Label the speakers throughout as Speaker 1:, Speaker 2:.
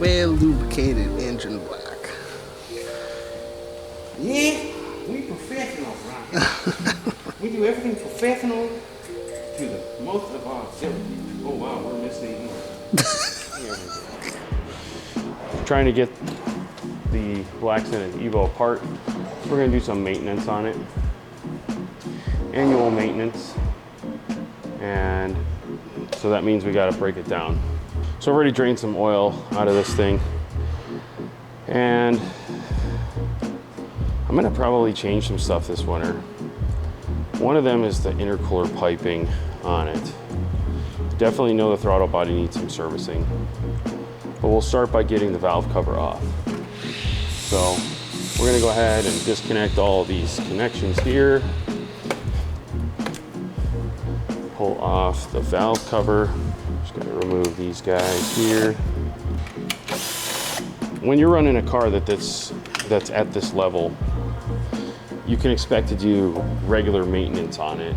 Speaker 1: well lubricated engine black.
Speaker 2: Yeah, we professionals around here. We do everything professional to the most of our ability. Oh wow, we're missing. Trying to get the Black Zenith EVO apart. We're going to do some maintenance on it. Annual maintenance. And so that means we got to break it down. So I've already drained some oil out of this thing. And I'm going to probably change some stuff this winter. One of them is the intercooler piping on it. Definitely know the throttle body needs some servicing. But we'll start by getting the valve cover off. So we're going to go ahead and disconnect all of these connections here. Pull off the valve cover. Just going to remove these guys here. When you're running a car that's at this level, you can expect to do regular maintenance on it,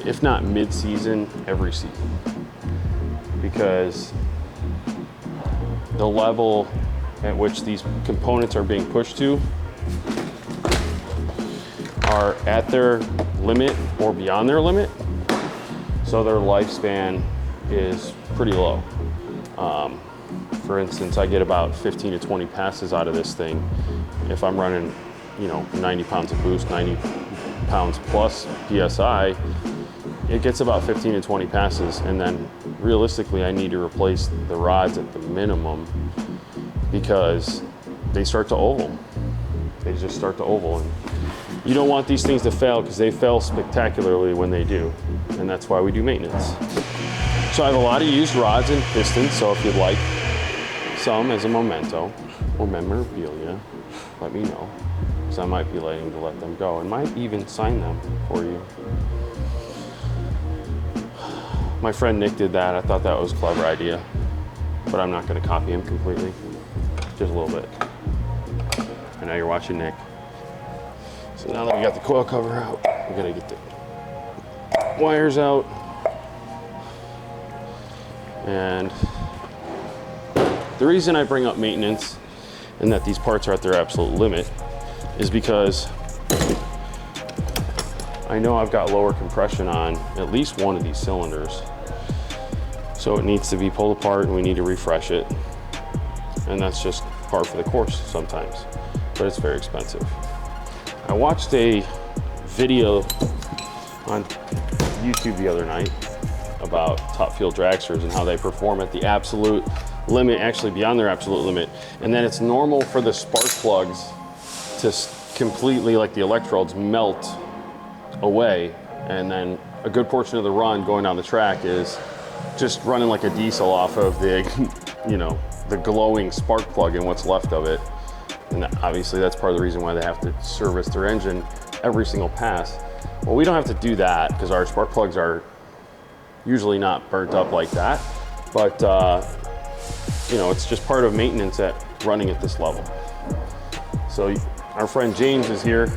Speaker 2: if not mid-season, every season. Because the level at which these components are being pushed to are at their limit or beyond their limit. So their lifespan is pretty low. For instance, I get about 15 to 20 passes out of this thing. If I'm running, 90 pounds of boost, 90 pounds plus PSI, it gets about 15 to 20 passes. And then realistically, I need to replace the rods at the minimum because they start to oval. They just start to oval. And you don't want these things to fail because they fail spectacularly when they do. And that's why we do maintenance. So I have a lot of used rods and pistons. So if you'd like some as a memento or memorabilia, let me know. Because I might be letting to let them go and might even sign them for you. My friend Nick did that. I thought that was a clever idea, but I'm not going to copy him completely. Just a little bit. And now you're watching Nick. So now that we got the coil cover out, we gotta get the wires out. And the reason I bring up maintenance and that these parts are at their absolute limit is because I know I've got lower compression on at least one of these cylinders. So it needs to be pulled apart and we need to refresh it. And that's just par for the course sometimes, but it's very expensive. I watched a video on YouTube the other night about top fuel dragsters and how they perform at the absolute limit, actually beyond their absolute limit. And then it's normal for the spark plugs to completely, like the electrodes, melt away. And then a good portion of the run going down the track is just running like a diesel off of the, the glowing spark plug and what's left of it. And obviously that's part of the reason why they have to service their engine every single pass. Well, we don't have to do that because our spark plugs are usually not burnt up like that. But, it's just part of maintenance at running at this level. So our friend James is here.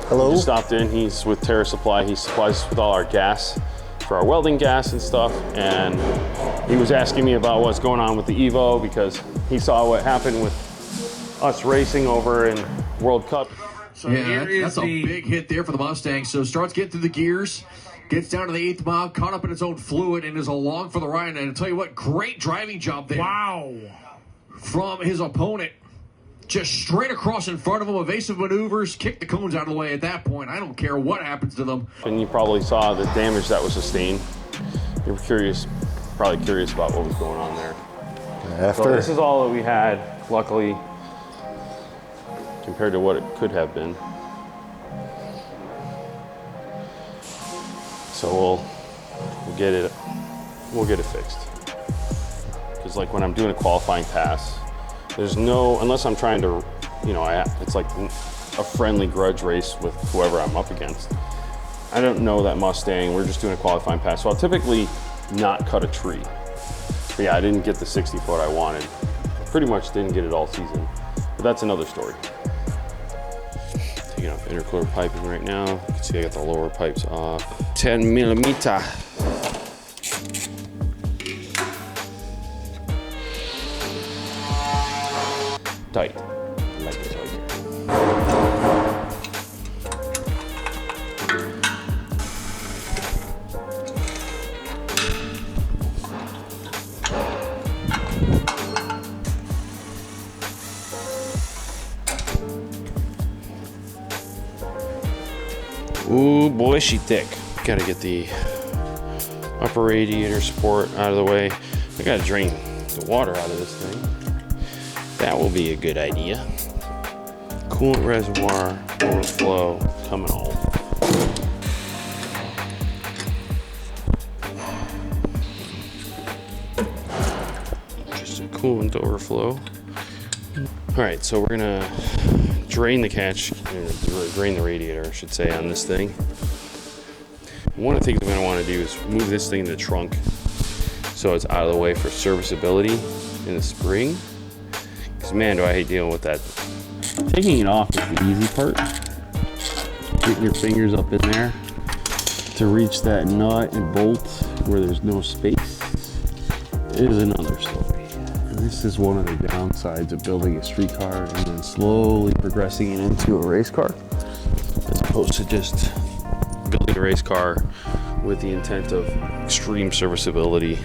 Speaker 1: Hello.
Speaker 2: He just stopped in. He's with Terra Supply. He supplies us with all our gas for our welding gas and stuff. And he was asking me about what's going on with the EVO because he saw what happened with us racing over in World Cup.
Speaker 3: So yeah, that's a big hit there for the Mustang. So starts getting through the gears, gets down to the 8th mile, caught up in its own fluid, and is along for the ride. And I'll tell you what, great driving job there.
Speaker 4: Wow.
Speaker 3: From his opponent. Just straight across in front of him, evasive maneuvers, kick the cones out of the way at that point. I don't care what happens to them.
Speaker 2: And you probably saw the damage that was sustained. You were probably curious about what was going on there. So this is all that we had, luckily, compared to what it could have been. So we'll get it fixed. Because like when I'm doing a qualifying pass, there's no, unless I'm trying to, it's like a friendly grudge race with whoever I'm up against. I don't know that Mustang, we're just doing a qualifying pass. So I'll typically not cut a tree. But yeah, I didn't get the 60 foot I wanted. Pretty much didn't get it all season, but that's another story. Taking off intercooler piping right now. You can see I got the lower pipes off. 10 millimeter. tight. Like this right here. Ooh, boy, she thick. Gotta get the upper radiator support out of the way. I gotta drain the water out of this thing. That will be a good idea. Coolant reservoir overflow coming on. Just a coolant overflow. All right, so we're gonna drain the catch, drain the radiator, I should say, on this thing. One of the things I'm going to want to do is move this thing in the trunk so it's out of the way for serviceability in the spring. Because man, do I hate dealing with that. Taking it off is the easy part. Getting your fingers up in there to reach that nut and bolt where there's no space is another story. And this is one of the downsides of building a street car and then slowly progressing it into a race car, as opposed to just building a race car with the intent of extreme serviceability,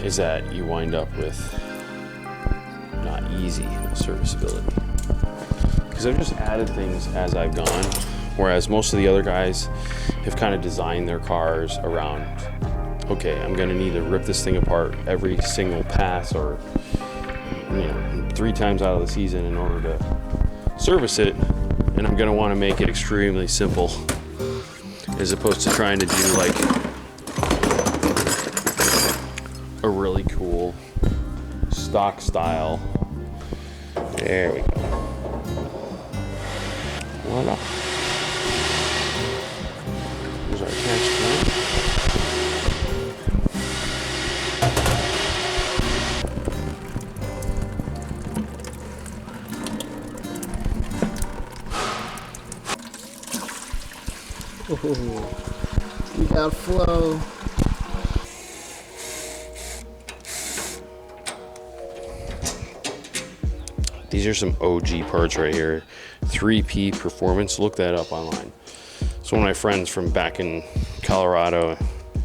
Speaker 2: is that you wind up with not easy serviceability. Because I've just added things as I've gone, whereas most of the other guys have kind of designed their cars around, okay, I'm gonna need to rip this thing apart every single pass, or 3 times out of the season in order to service it, and I'm gonna want to make it extremely simple, as opposed to trying to do like a really cool stock style. There we go. Voila. There's our catch point.
Speaker 1: We got flow.
Speaker 2: These are some OG parts right here. 3P Performance, look that up online. It's one of my friends from back in Colorado,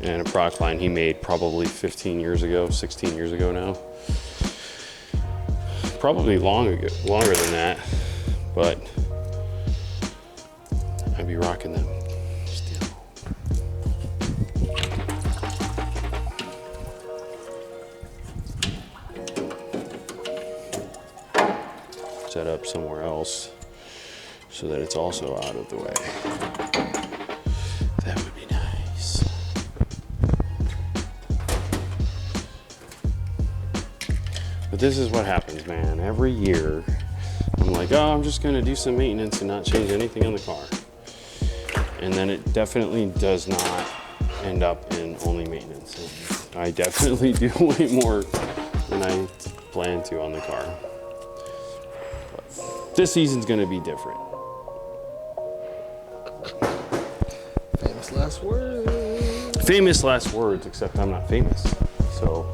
Speaker 2: and a product line he made probably 15 years ago, 16 years ago now. Probably longer than that, but I'd be rocking them still. Set up somewhere else so that it's also out of the way. That would be nice. But this is what happens, man. Every year, I'm like, oh, I'm just gonna do some maintenance and not change anything on the car. And then it definitely does not end up in only maintenance. I definitely do way more than I plan to on the car. But this season's gonna be different.
Speaker 1: Famous last words.
Speaker 2: Famous last words, except I'm not famous. So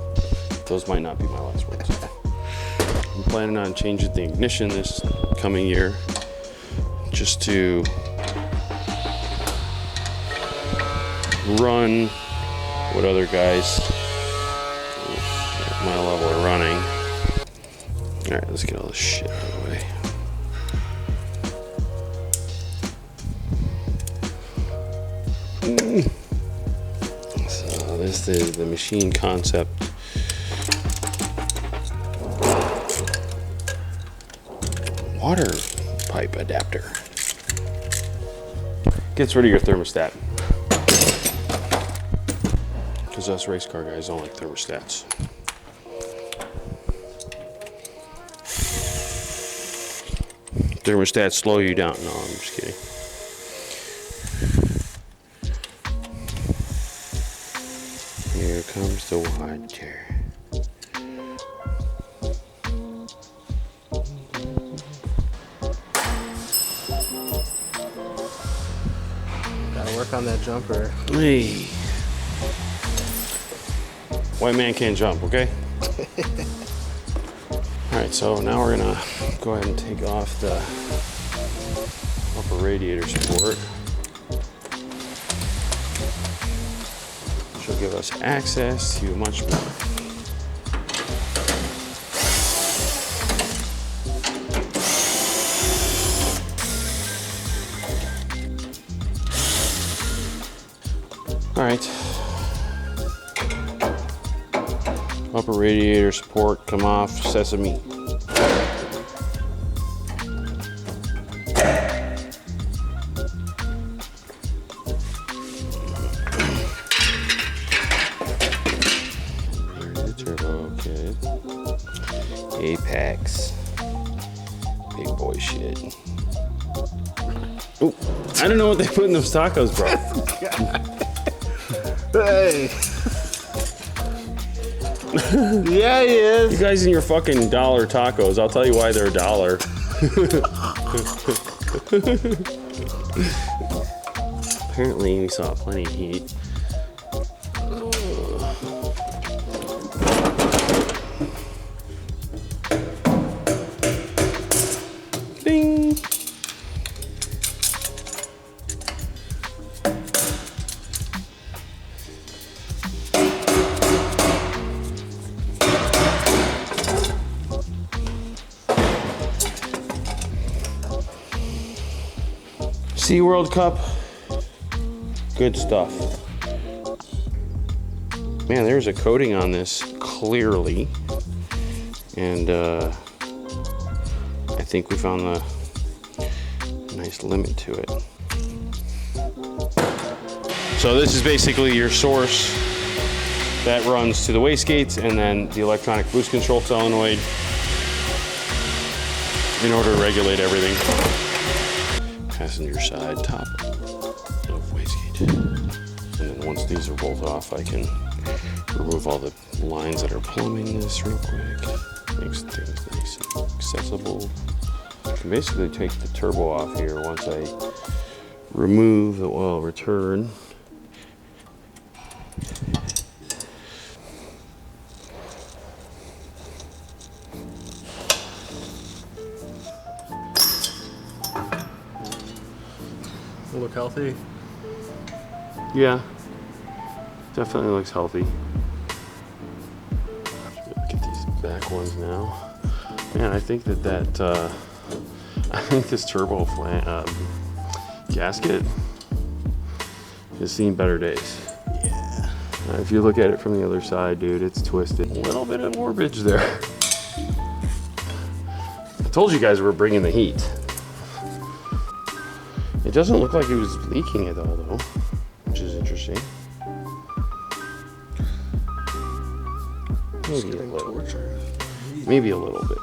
Speaker 2: those might not be my last words. I'm planning on changing the ignition this coming year, just to run what other guys at my level are running. All right, let's get all this shit out of the way. So this is the machine concept. Water pipe adapter. Gets rid of your thermostat. Because us race car guys don't like thermostats. Thermostats slow you down. No, I'm just kidding. Here comes the water.
Speaker 1: Gotta work on that jumper.
Speaker 2: Hey. White man can't jump, okay? All right, so now we're gonna go ahead and take off the upper radiator support. Which will give us access to much more. All right. Upper radiator support, come off, sesame. There's the turbo kit. Apex. Big boy shit. Oh, I don't know what they put in those tacos, bro.
Speaker 1: Hey. Yeah, he is.
Speaker 2: You guys and your fucking dollar tacos. I'll tell you why they're $1. Apparently, we saw plenty of heat. Ding. World Cup, good stuff. Man, there's a coating on this clearly, and I think we found the nice limit to it. So this is basically your source that runs to the wastegates, and then the electronic boost control solenoid in order to regulate everything. Passenger side top of wastegate. And then once these are both off, I can remove all the lines that are plumbing this real quick. Makes things nice and accessible. I can basically take the turbo off here once I remove the oil return.
Speaker 1: Look healthy.
Speaker 2: Yeah, definitely looks healthy. Look at these back ones now. Man, I think I think this turbo gasket has seen better days.
Speaker 1: Yeah.
Speaker 2: If you look at it from the other side, dude, it's twisted. A little bit of warpage there. I told you guys we're bringing the heat. It doesn't look like it was leaking at all, though, which is interesting. Maybe a little. Maybe a little bit.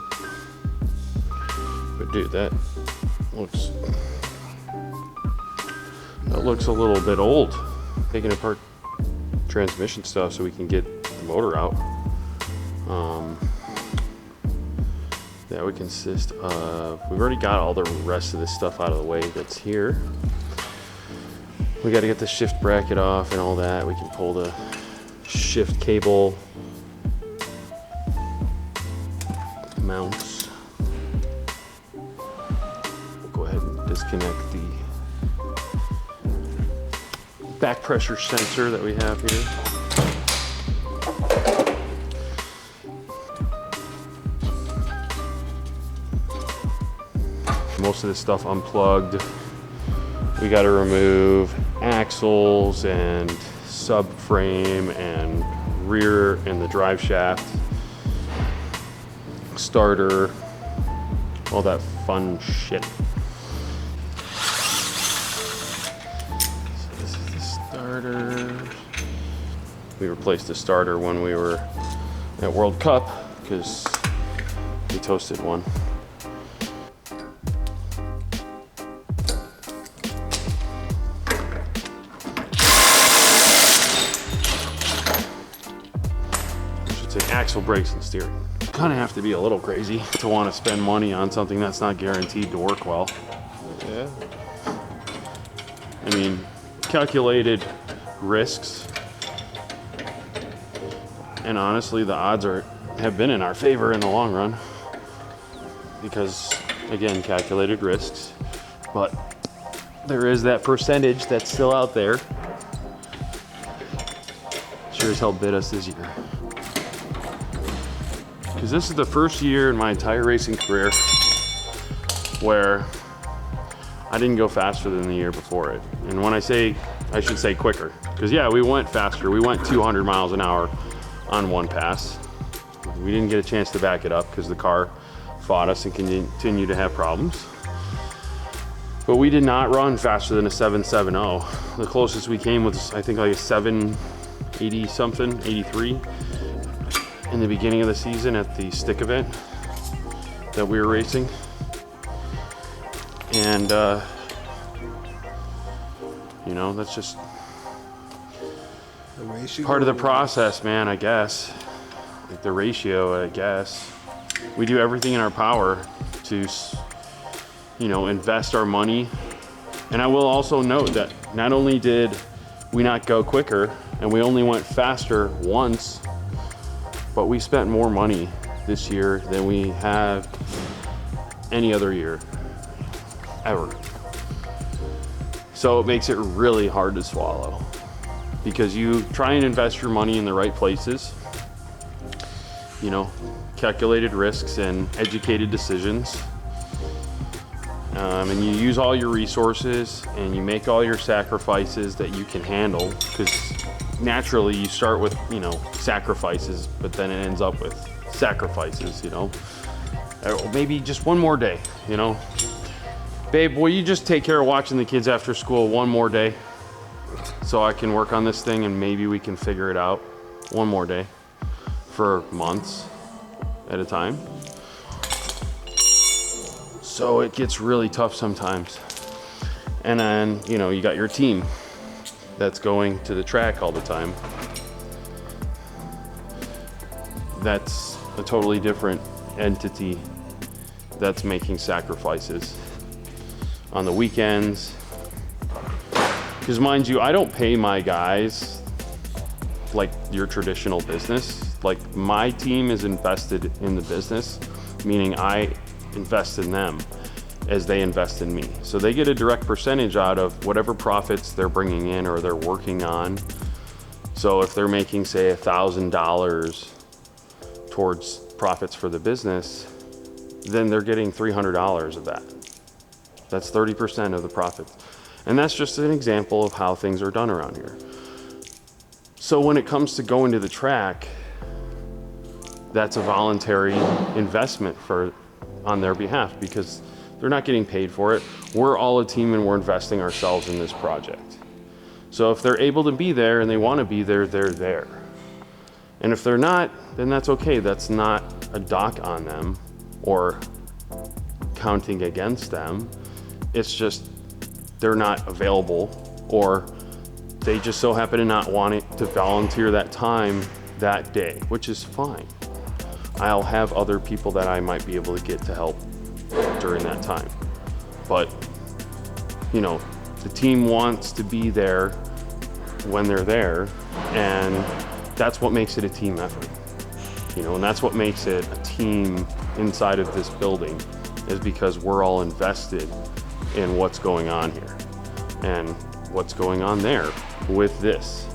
Speaker 2: But dude, that looks a little bit old. Taking apart transmission stuff so we can get the motor out. That would consist of, we've already got all the rest of this stuff out of the way that's here. We got to get the shift bracket off and all that. We can pull the shift cable mounts. We'll go ahead and disconnect the back pressure sensor that we have here. Most of this stuff unplugged. We got to remove axles and subframe and rear and the drive shaft, starter, all that fun shit. So this is the starter. We replaced the starter when we were at World Cup because we toasted one. Axle brakes and steering. Kind of have to be a little crazy to want to spend money on something that's not guaranteed to work well.
Speaker 1: Yeah.
Speaker 2: I mean, calculated risks, and honestly, the odds have been in our favor in the long run. because again, calculated risks, but there is that percentage that's still out there. Sure as hell bit us this year. Because this is the first year in my entire racing career where I didn't go faster than the year before it. And when I say, I should say quicker. Because yeah, we went faster. We went 200 miles an hour on one pass. We didn't get a chance to back it up because the car fought us and continued to have problems. But we did not run faster than a 770. The closest we came was, I think, like a 780 something, 83 in the beginning of the season at the stick event that we were racing. And you know, that's just part of the process, man, I guess. Like the ratio, I guess. We do everything in our power to, you know, invest our money. And I will also note that not only did we not go quicker and we only went faster once, but we spent more money this year than we have any other year ever. So it makes it really hard to swallow because you try and invest your money in the right places, you know, calculated risks and educated decisions. And you use all your resources and you make all your sacrifices that you can handle, because naturally you start with, you know, sacrifices, but then it ends up with sacrifices, you know. Or maybe just one more day, you know. Babe, will you just take care of watching the kids after school one more day so I can work on this thing and maybe we can figure it out one more day for months at a time. So it gets really tough sometimes. And then, you know, you got your team that's going to the track all the time. That's a totally different entity that's making sacrifices on the weekends. Because mind you, I don't pay my guys like your traditional business. Like my team is invested in the business, meaning I invest in them as they invest in me. So they get a direct percentage out of whatever profits they're bringing in or they're working on. So if they're making, say, $1,000 towards profits for the business, then they're getting $300 of that. That's 30% of the profits. And that's just an example of how things are done around here. So when it comes to going to the track, that's a voluntary investment on their behalf because they're not getting paid for it. We're all a team and we're investing ourselves in this project. So if they're able to be there and they want to be there, they're there. And if they're not, then that's okay. That's not a dock on them or counting against them. It's just they're not available, or they just so happen to not want it to volunteer that time that day, which is fine. I'll have other people that I might be able to get to help during that time. But, you know, the team wants to be there when they're there, and that's what makes it a team effort. You know, and that's what makes it a team inside of this building, is because we're all invested in what's going on here and what's going on there with this,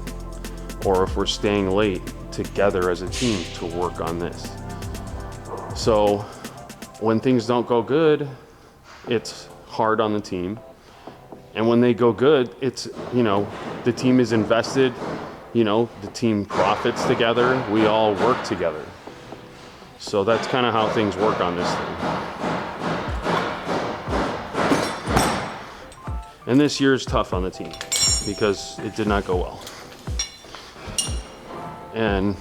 Speaker 2: or if we're staying late together as a team to work on this. So when things don't go good, it's hard on the team. And when they go good, it's, you know, the team is invested, you know, the team profits together, we all work together. So that's kind of how things work on this thing. And this year's tough on the team because it did not go well. And,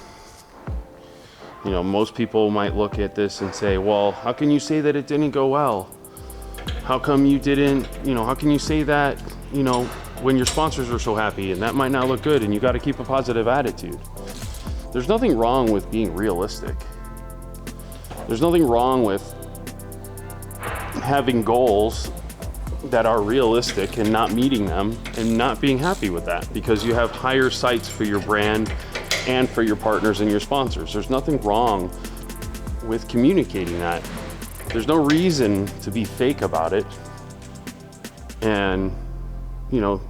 Speaker 2: you know, most people might look at this and say, well, how can you say that it didn't go well? How come you didn't, you know, how can you say that, you know, when your sponsors are so happy, and that might not look good and you got to keep a positive attitude? There's nothing wrong with being realistic. There's nothing wrong with having goals that are realistic and not meeting them and not being happy with that, because you have higher sights for your brand and for your partners and your sponsors. There's nothing wrong with communicating that There's no reason to be fake about it and, you know,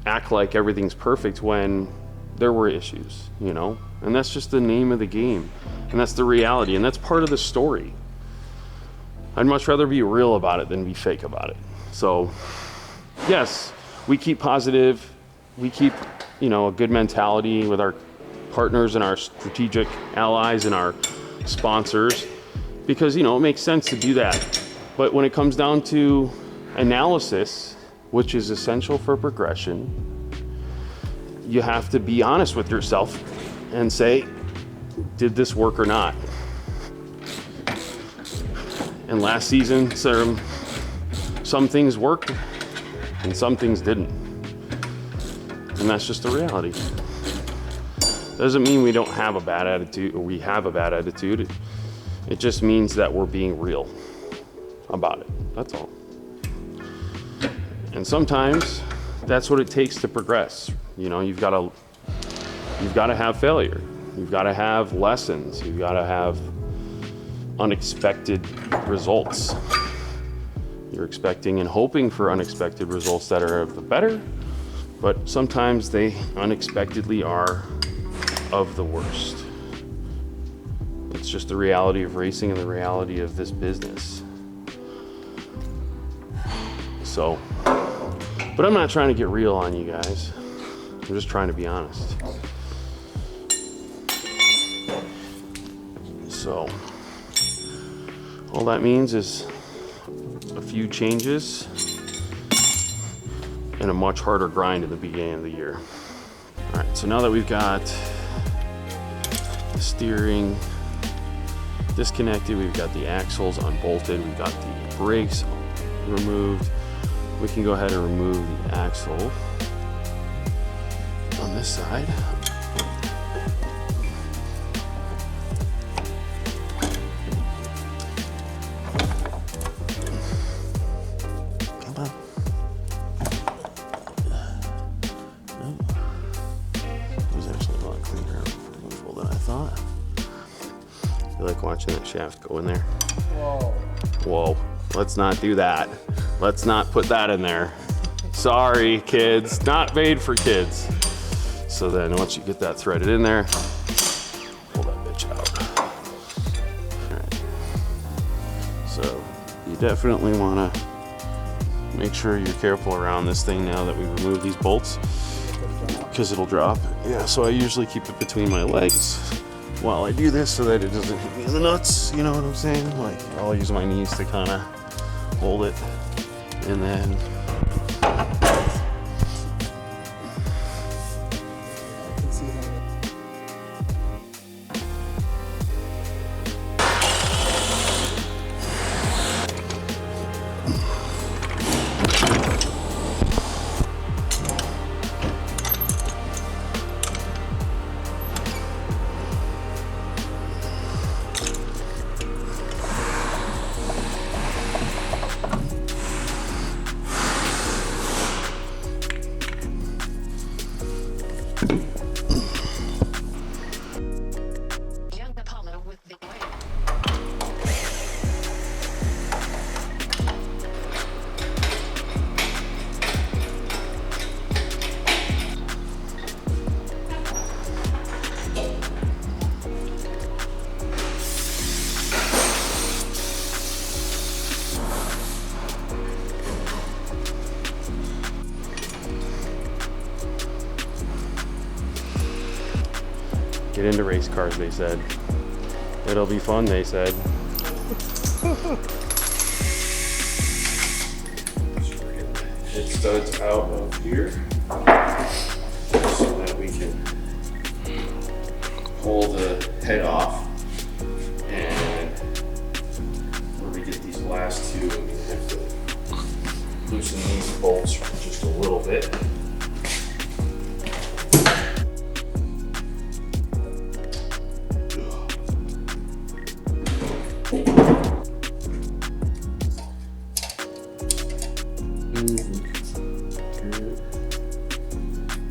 Speaker 2: act like everything's perfect when there were issues, you know? And that's just the name of the game. And that's the reality. And that's part of the story. I'd much rather be real about it than be fake about it. So, yes, we keep positive. We keep, you know, a good mentality with our partners and our strategic allies and our sponsors, because, you know, it makes sense to do that. But when it comes down to analysis, which is essential for progression, you have to be honest with yourself and say, did this work or not? And last season, some things worked and some things didn't. And that's just the reality. Doesn't mean we don't have a bad attitude or we have a bad attitude. It just means that we're being real about it. That's all. And sometimes that's what it takes to progress. You know, you've got to have failure. You've got to have lessons. You've got to have unexpected results. You're expecting and hoping for unexpected results that are of the better, but sometimes they unexpectedly are of the worst. It's just the reality of racing and the reality of this business. So, but I'm not trying to get real on you guys. I'm just trying to be honest. So, all that means is a few changes and a much harder grind at the beginning of the year. All right, so now that we've got the steering disconnected, we've got the axles unbolted, we've got the brakes removed, we can go ahead and remove the axle on this side. Come on. No. It was actually a lot cleaner than I thought. I feel like watching that shaft go in there.
Speaker 1: Whoa.
Speaker 2: Whoa, let's not do that. Let's not put that in there. Sorry, kids, not made for kids. So then once you get that threaded in there, pull that bitch out. All right. So you definitely wanna make sure you're careful around this thing now that we remove these bolts, because it'll drop. Yeah, so I usually keep it between my legs while I do this so that it doesn't hit me in the nuts, you know what I'm saying? Like, I'll use my knees to kind of hold it, and then get into race cars, they said. It'll be fun, they said. It studs out of here so that we can pull the head off, and where we get these last two, we have to loosen these bolts just a little bit.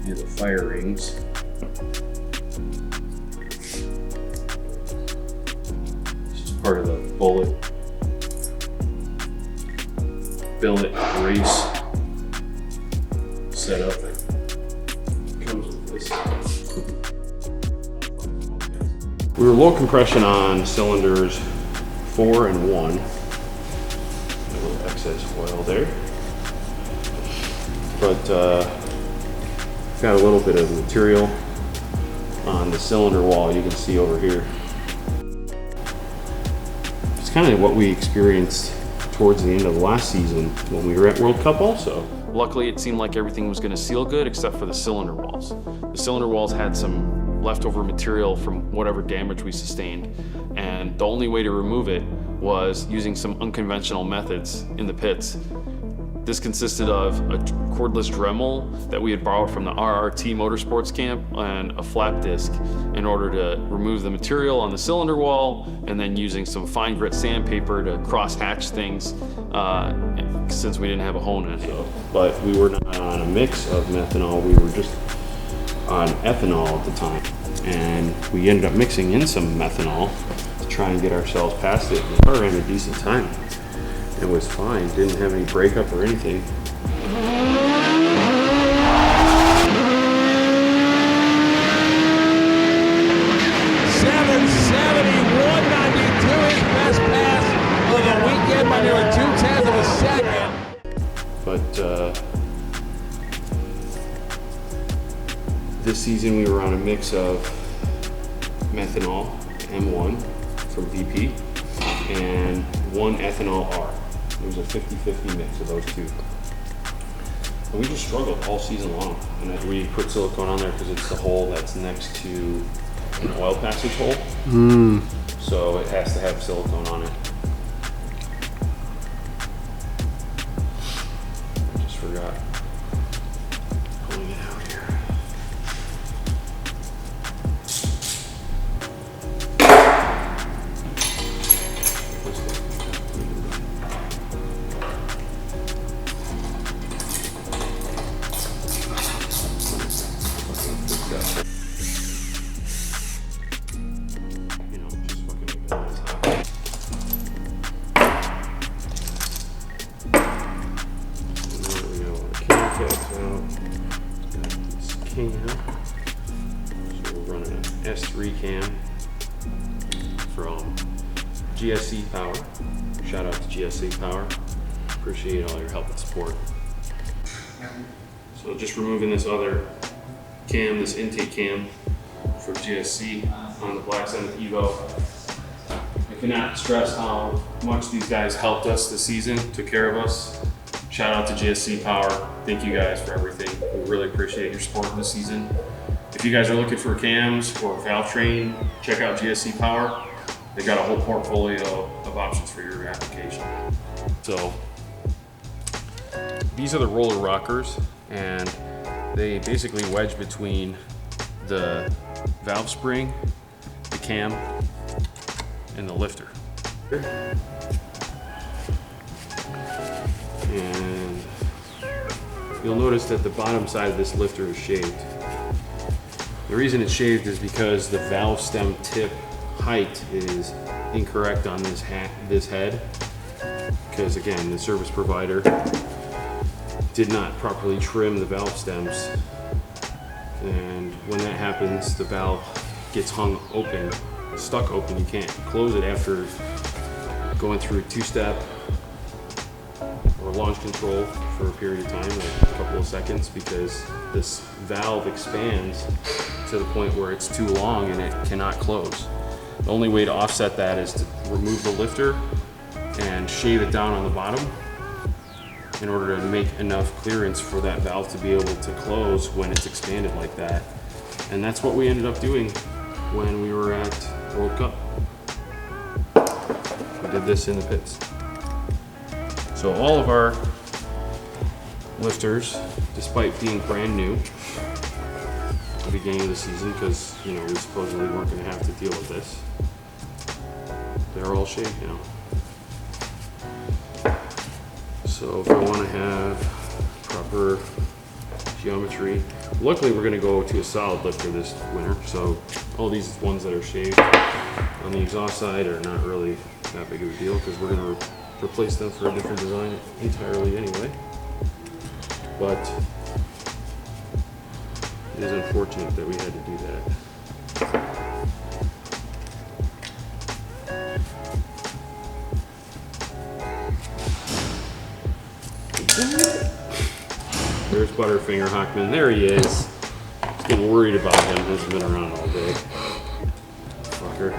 Speaker 2: Near the fire rings. This is part of the bullet billet race setup that comes with this. We were low compression on cylinders 4 and 1. A little excess oil there. But got a little bit of material on the cylinder wall you can see over here. It's kind of what we experienced towards the end of last season when we were at World Cup also. Luckily, it seemed like everything was going to seal good except for the cylinder walls. The cylinder walls had some leftover material from whatever damage we sustained, and the only way to remove it was using some unconventional methods in the pits. This consisted of a cordless Dremel that we had borrowed from the RRT Motorsports camp and a flap disc in order to remove the material on the cylinder wall, and then using some fine grit sandpaper to cross hatch things since we didn't have a hone in it. But we were not on a mix of methanol, we were just on ethanol at the time. And we ended up mixing in some methanol to try and get ourselves past it. We ran a decent time. It was fine, didn't have any breakup or anything.
Speaker 4: 770, 192 is best pass of the weekend by nearly 2/10 of a second.
Speaker 2: But this season we were on a mix of methanol M1 from VP and 1 ethanol R. It was a 50-50 mix of those two. And we just struggled all season long. And we put silicone on there because it's the hole that's next to an oil passage hole. So it has to have silicone on it. I just forgot pulling it out here. So we're running an S3 cam from GSC Power. Shout out to GSC Power. Appreciate all your help and support. So just removing this other cam, this intake cam from GSC on the Black Zenith EVO. I cannot stress how much these guys helped us this season, took care of us. Shout out to GSC Power. Thank you guys for everything. We really appreciate your support this season. If you guys are looking for cams or valvetrain, check out GSC Power. They've got a whole portfolio of options for your application. So these are the roller rockers, and they basically wedge between the valve spring, the cam, and the lifter. And you'll notice that the bottom side of this lifter is shaved. The reason it's shaved is because the valve stem tip height is incorrect on this head. Because again, the service provider did not properly trim the valve stems. And when that happens, the valve gets hung open, stuck open. You can't close it after going through a two-step or launch control for a period of time, like a couple of seconds, because this valve expands to the point where it's too long and it cannot close. The only way to offset that is to remove the lifter and shave it down on the bottom in order to make enough clearance for that valve to be able to close when it's expanded like that. And that's what we ended up doing when we were at World Cup. We did this in the pits. So all of our lifters, despite being brand new at the beginning of the season, because we supposedly weren't going to have to deal with this, they're all shaved now. So if I want to have proper geometry, luckily we're going to go to a solid lifter this winter, so all these ones that are shaved on the exhaust side are not really that big of a deal, because we're going to replace them for a different design entirely anyway. But it is unfortunate that we had to do that. There's Butterfinger Hochman. There he is. Just getting worried about him. Hasn't been around all day. Fucker.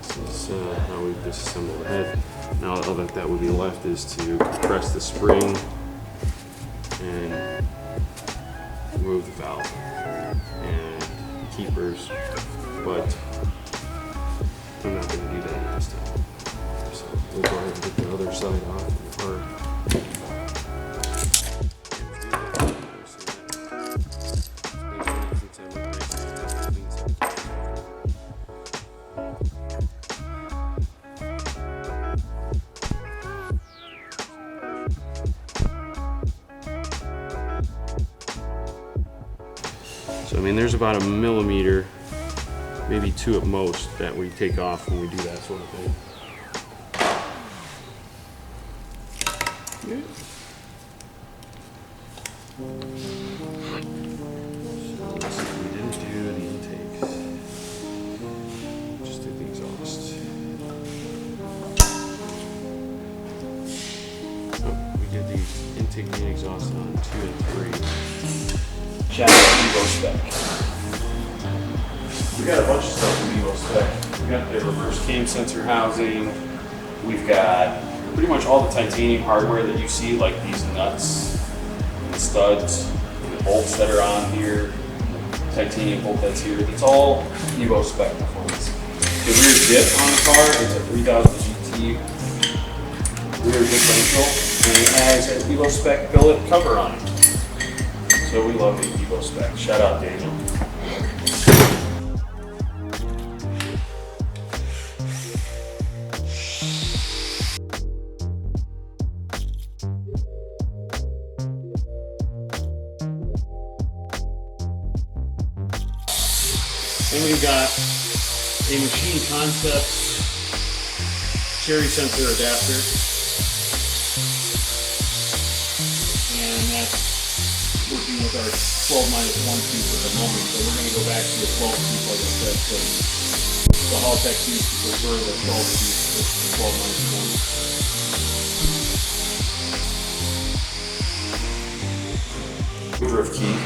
Speaker 2: So this is how we disassemble the head. Now all that would be left is to compress the spring and remove the valve and keepers, but I'm not going to do that this time. So we'll go ahead and get the other side off. So I mean, there's about a millimeter, maybe 2 at most, that we take off when we do that sort of thing. Yeah. So we didn't do the intakes, just did the exhaust. Oh, we did the intake and exhaust on 2 and 3.
Speaker 5: Shout out to EVO spec.
Speaker 2: We got a bunch of stuff in EVO spec. We got the reverse cam sensor housing. We've got pretty much all the titanium hardware that you see, like these nuts and studs, and the bolts that are on here, titanium bolt that's here. It's all EVO spec performance. The rear dip on the car is a 3000 GT rear differential, and it has an EVO spec billet cover on it. So we love the EVO spec. Shout out Daniel. Then we've got a machine concept cherry sensor adapter, and that's working with our 12-1 tube at the moment. So we're going to go back to the 12 tube, like I said. So the Haltech used to prefer the 12 tube with the 12-1. Drift key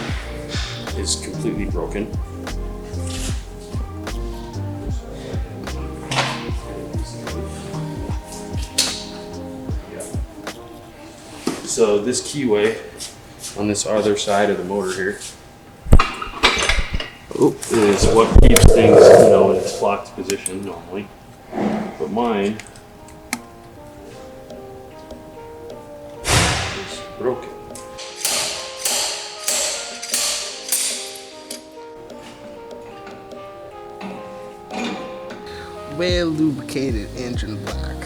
Speaker 2: is completely broken. So this keyway on this other side of the motor here is what keeps things, you know, in its locked position normally. But mine is broken.
Speaker 6: Well lubricated engine block.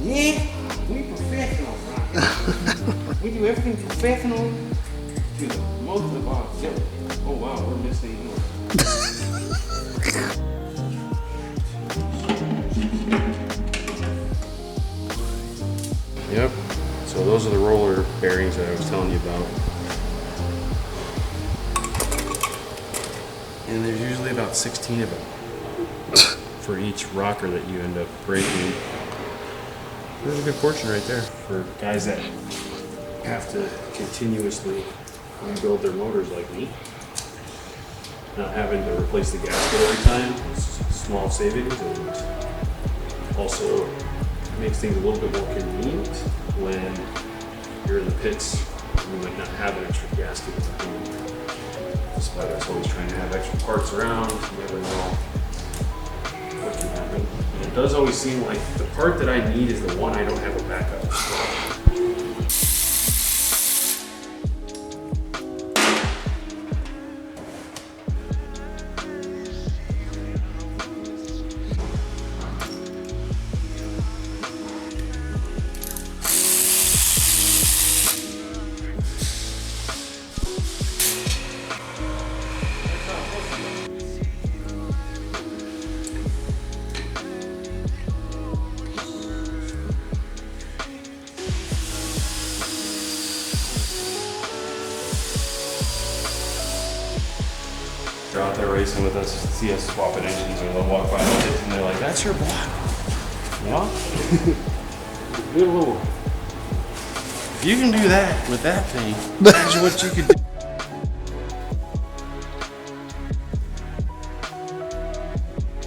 Speaker 2: Yeah, we professionals, right? We do everything professional to the most of our ability. Oh wow, we're missing one. Yep. So those are the roller bearings that I was telling you about. And there's usually about 16 of them for each rocker that you end up breaking. There's a good portion right there for guys that have to continuously rebuild their motors like me. Not having to replace the gasket every time. It's small savings, and also makes things a little bit more convenient when you're in the pits. You might not have an extra gasket. Despite us always trying to have extra parts around, you never know what can happen. And it does always seem like the part that I need is the one I don't have a backup. They're out there racing with us, see us swapping engines, or they'll walk by and they're like, "That's your block." Yeah. Good little. If you can do that with that thing, imagine what you could do.